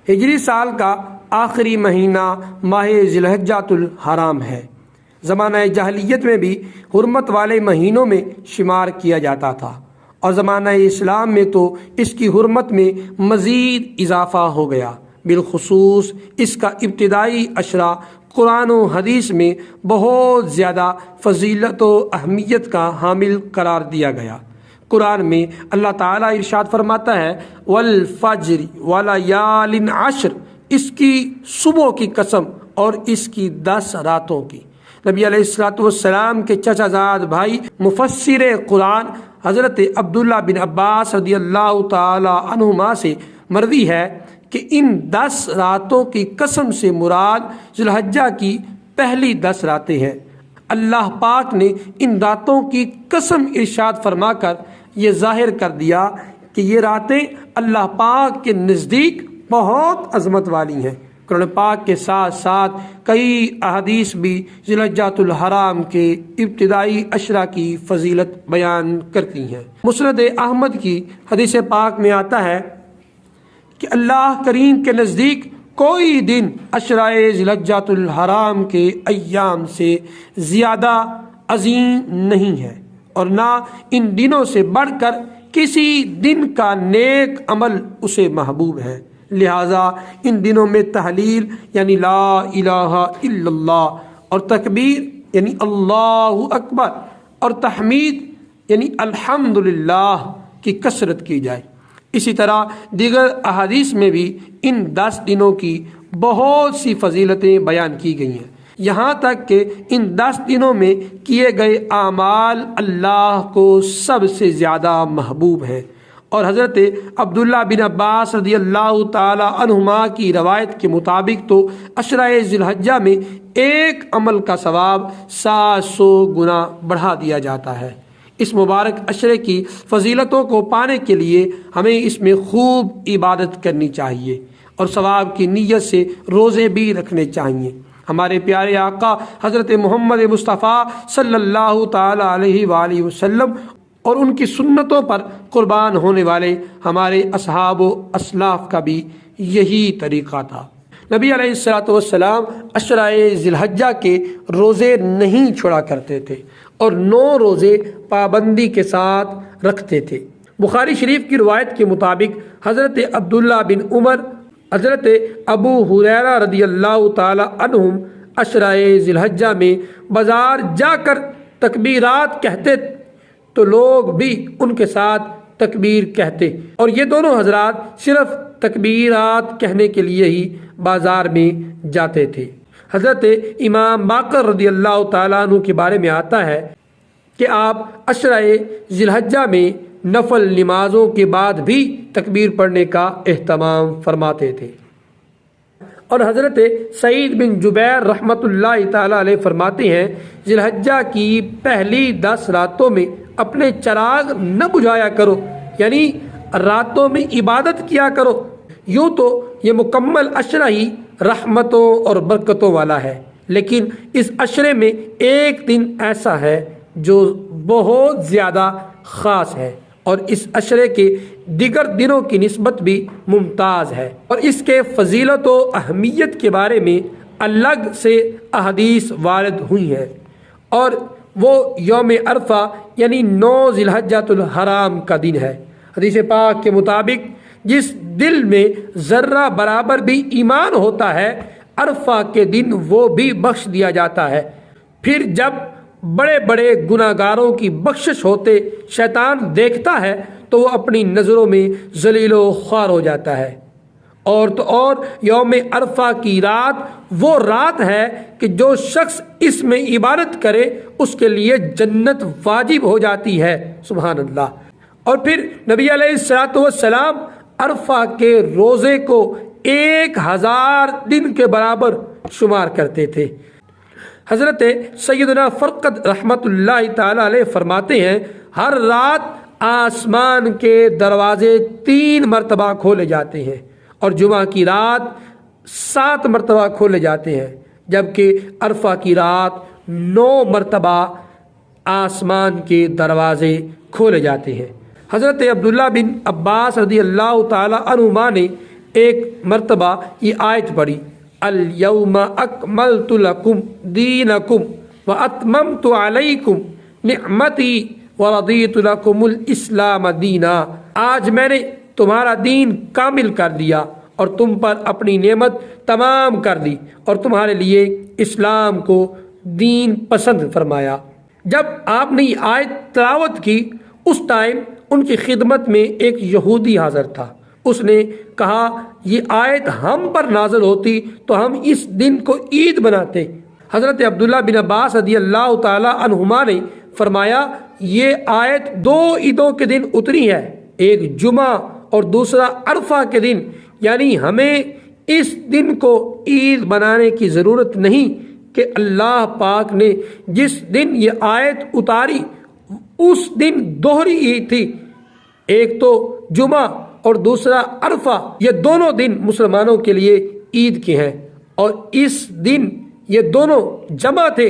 ہجری سال کا آخری مہینہ ماہ ذی الحجۃ الحرام ہے۔ زمانہ جاہلیت میں بھی حرمت والے مہینوں میں شمار کیا جاتا تھا، اور زمانہ اسلام میں تو اس کی حرمت میں مزید اضافہ ہو گیا۔ بالخصوص اس کا ابتدائی اشرا قرآن و حدیث میں بہت زیادہ فضیلت و اہمیت کا حامل قرار دیا گیا۔ قرآن میں اللہ تعالیٰ ارشاد فرماتا ہے والفجر ولیال عشر، اس کی صبح کی قسم اور اس کی 10 راتوں کی۔ نبی علیہ الصلوۃ والسلام کے چچا زاد بھائی مفسر قرآن حضرت عبداللہ بن عباس رضی اللہ تعالی عنہما سے مروی ہے کہ ان 10 راتوں کی قسم سے مراد ذی الحجہ کی پہلی 10 راتیں ہیں۔ اللہ پاک نے ان راتوں کی قسم ارشاد فرما کر یہ ظاہر کر دیا کہ یہ راتیں اللہ پاک کے نزدیک بہت عظمت والی ہیں۔ قرآن پاک کے ساتھ ساتھ کئی احادیث بھی ذی الحجۃ الحرام کے ابتدائی اشرا کی فضیلت بیان کرتی ہیں۔ مسند احمد کی حدیث پاک میں آتا ہے کہ اللہ کریم کے نزدیک کوئی دن اشرائے ذی الحجۃ الحرام کے ایام سے زیادہ عظیم نہیں ہے، اور نہ ان دنوں سے بڑھ کر کسی دن کا نیک عمل اسے محبوب ہے۔ لہٰذا ان دنوں میں تحلیل یعنی لا الہ الا اللہ، اور تکبیر یعنی اللہ اکبر، اور تحمید یعنی الحمدللہ کی کثرت کی جائے۔ اسی طرح دیگر احادیث میں بھی ان 10 دنوں کی بہت سی فضیلتیں بیان کی گئی ہیں، یہاں تک کہ ان 10 دنوں میں کیے گئے اعمال اللہ کو سب سے زیادہ محبوب ہیں۔ اور حضرت عبداللہ بن عباس رضی اللہ تعالی عنہما کی روایت کے مطابق تو اشرائے ذی الحجہ میں ایک عمل کا ثواب 700 گنا بڑھا دیا جاتا ہے۔ اس مبارک اشرے کی فضیلتوں کو پانے کے لیے ہمیں اس میں خوب عبادت کرنی چاہیے، اور ثواب کی نیت سے روزے بھی رکھنے چاہیے۔ ہمارے پیارے آقا حضرت محمد مصطفیٰ صلی اللہ تعالی علیہ وآلہ وسلم اور ان کی سنتوں پر قربان ہونے والے ہمارے اصحاب و اسلاف کا بھی یہی طریقہ تھا۔ نبی علیہ الصلوۃ والسلام اشرائے ذی الحجہ کے روزے نہیں چھوڑا کرتے تھے، اور 9 روزے پابندی کے ساتھ رکھتے تھے۔ بخاری شریف کی روایت کے مطابق حضرت عبداللہ بن عمر، حضرت ابو ہریرہ رضی اللہ تعالی عنہم اشرائے ذی الحجہ میں بازار جا کر تکبیرات کہتے تو لوگ بھی ان کے ساتھ تکبیر کہتے، اور یہ دونوں حضرات صرف تکبیرات کہنے کے لیے ہی بازار میں جاتے تھے۔ حضرت امام باقر رضی اللہ تعالیٰ عنہ کے بارے میں آتا ہے کہ آپ اشرائے ذی الحجہ میں نفل نمازوں کے بعد بھی تکبیر پڑھنے کا اہتمام فرماتے تھے۔ اور حضرت سعید بن جبیر رحمۃ اللہ تعالیٰ علیہ فرماتے ہیں ذی الحجہ کی پہلی 10 راتوں میں اپنے چراغ نہ بجھایا کرو، یعنی راتوں میں عبادت کیا کرو۔ یوں تو یہ مکمل اشرہ ہی رحمتوں اور برکتوں والا ہے، لیکن اس اشرے میں ایک دن ایسا ہے جو بہت زیادہ خاص ہے، اور اس اشرے کے دیگر دنوں کی نسبت بھی ممتاز ہے، اور اس کے فضیلت و اہمیت کے بارے میں الگ سے احادیث وارد ہوئی ہیں، اور وہ یوم عرفہ یعنی 9 ذی الحجۃ الحرام کا دن ہے۔ حدیث پاک کے مطابق جس دل میں ذرہ برابر بھی ایمان ہوتا ہے، عرفہ کے دن وہ بھی بخش دیا جاتا ہے۔ پھر جب بڑے بڑے گناہگاروں کی بخشش ہوتے شیطان دیکھتا ہے تو وہ اپنی نظروں میں ذلیل و خوار ہو جاتا ہے۔ اور تو اور یوم عرفہ کی رات وہ رات ہے کہ جو شخص اس میں عبادت کرے اس کے لیے جنت واجب ہو جاتی ہے۔ سبحان اللہ۔ اور پھر نبی علیہ الصلوۃ والسلام عرفہ کے روزے کو 1000 دن کے برابر شمار کرتے تھے۔ حضرت سیدنا فرقد رحمۃ اللہ تعالی علیہ فرماتے ہیں ہر رات آسمان کے دروازے 3 مرتبہ کھولے جاتے ہیں، اور جمعہ کی رات 7 مرتبہ کھولے جاتے ہیں، جبکہ عرفہ کی رات 9 مرتبہ آسمان کے دروازے کھولے جاتے ہیں۔ حضرت عبداللہ بن عباس رضی اللہ تعالی عنہما نے ایک مرتبہ یہ آیت پڑھی، الیوم اکملت لکم دینکم واتممت علیکم نعمتی ورضیت لکم الاسلام دینا، آج میں نے تمہارا دین کامل کر دیا اور تم پر اپنی نعمت تمام کر دی اور تمہارے لیے اسلام کو دین پسند فرمایا۔ جب آپ نے یہ آیت تلاوت کی اس ٹائم ان کی خدمت میں ایک یہودی حاضر تھا۔ اس نے کہا یہ آیت ہم پر نازل ہوتی تو ہم اس دن کو عید مناتے۔ حضرت عبداللہ بن عباس رضی اللہ تعالی عنہما نے فرمایا یہ آیت 2 عیدوں کے دن اتری ہے، ایک جمعہ اور دوسرا عرفہ کے دن، یعنی ہمیں اس دن کو عید بنانے کی ضرورت نہیں کہ اللہ پاک نے جس دن یہ آیت اتاری اس دن دوہری عید تھی، ایک تو جمعہ اور دوسرا عرفہ، یہ دونوں دن مسلمانوں کے لیے عید کے ہیں، اور اس دن یہ دونوں جمع تھے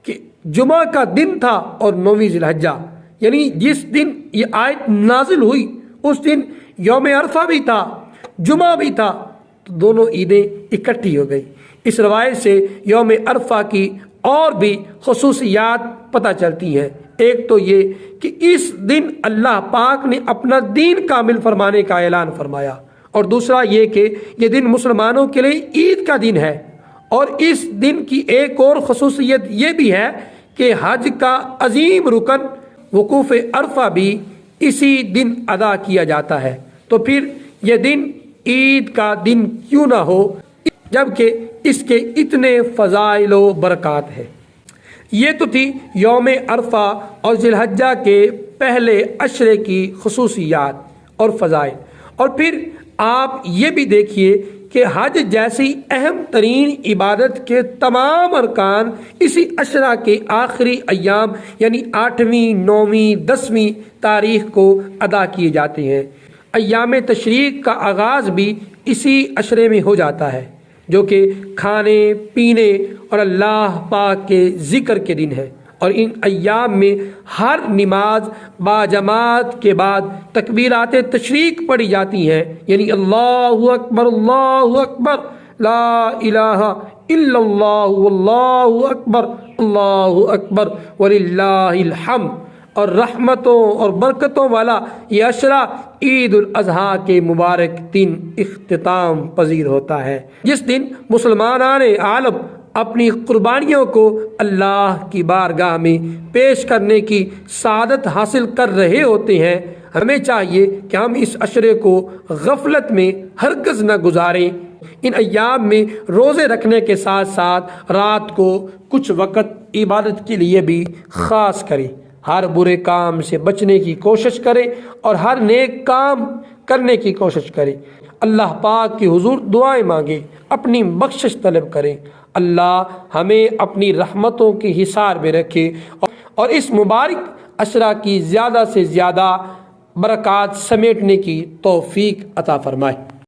کہ جمعہ کا دن تھا اور 9ویں ذی الحجہ، یعنی جس دن یہ آیت نازل ہوئی اس دن یوم عرفہ بھی تھا، جمعہ بھی تھا، تو دونوں عیدیں اکٹھی ہو گئی۔ اس روایت سے یوم عرفہ کی اور بھی خصوصیات پتہ چلتی ہیں۔ ایک تو یہ کہ اس دن اللہ پاک نے اپنا دین کامل فرمانے کا اعلان فرمایا، اور دوسرا یہ کہ یہ دن مسلمانوں کے لیے عید کا دن ہے۔ اور اس دن کی ایک اور خصوصیت یہ بھی ہے کہ حج کا عظیم رکن وقوف عرفہ بھی اسی دن ادا کیا جاتا ہے، تو پھر یہ دن عید کا دن کیوں نہ ہو جبکہ اس کے اتنے فضائل و برکات ہیں۔ یہ تو تھی یوم عرفہ اور ذی الحجہ کے پہلے عشرے کی خصوصیات اور فضائل، اور پھر آپ یہ بھی دیکھیے کہ حج جیسی اہم ترین عبادت کے تمام ارکان اسی عشرہ کے آخری ایام یعنی 8ویں، 9ویں، 10ویں تاریخ کو ادا کیے جاتے ہیں۔ ایام تشریق کا آغاز بھی اسی عشرے میں ہو جاتا ہے جو کہ کھانے پینے اور اللہ پاک کے ذکر کے دن ہے، اور ان ایام میں ہر نماز باجماعت کے بعد تکبیرات تشریق پڑھی جاتی ہیں، یعنی اللہ اکبر اللہ اکبر لا الہ الا اللہ واللہ اکبر اللہ اکبر وللہ الحمد، اور رحمتوں اور برکتوں والا یہ عشرہ عید الاضحیٰ کے مبارک دن اختتام پذیر ہوتا ہے، جس دن مسلمانان عالم اپنی قربانیوں کو اللہ کی بارگاہ میں پیش کرنے کی سعادت حاصل کر رہے ہوتے ہیں۔ ہمیں چاہیے کہ ہم اس عشرے کو غفلت میں ہرگز نہ گزاریں۔ ان ایام میں روزے رکھنے کے ساتھ ساتھ رات کو کچھ وقت عبادت کے لیے بھی خاص کریں، ہر برے کام سے بچنے کی کوشش کریں اور ہر نیک کام کرنے کی کوشش کریں، اللہ پاک کے حضور دعائیں مانگیں، اپنی بخشش طلب کریں۔ اللہ ہمیں اپنی رحمتوں کے حصار میں رکھے اور اس مبارک عشرہ کی زیادہ سے زیادہ برکات سمیٹنے کی توفیق عطا فرمائے۔